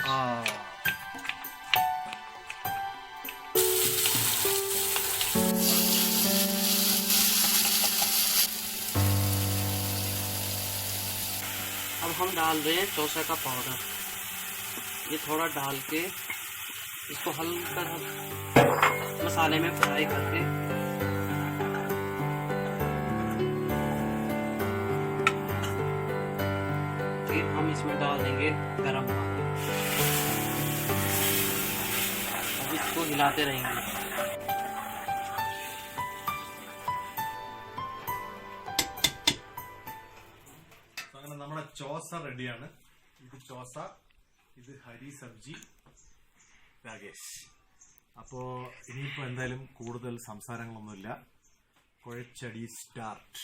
हाँ अब हम डाल रहे हैं चौसा का पाउडर। ये थोड़ा डाल के इसको हल्का मसाले में फ्राई करके फिर हम इसमें डाल देंगे गरम पानी। अब इसको हिलाते रहेंगे। അങ്ങനെ നമ്മുടെ ചോസ റെഡിയാണ്. ഇത് ചോസ, ഇത് ഹരി സബ്ജി, രാകേഷ്. അപ്പോ ഇനിയിപ്പോ എന്തായാലും കൂടുതൽ സംസാരങ്ങളൊന്നുമില്ല. കുഴച്ചടി സ്റ്റാർട്ട്.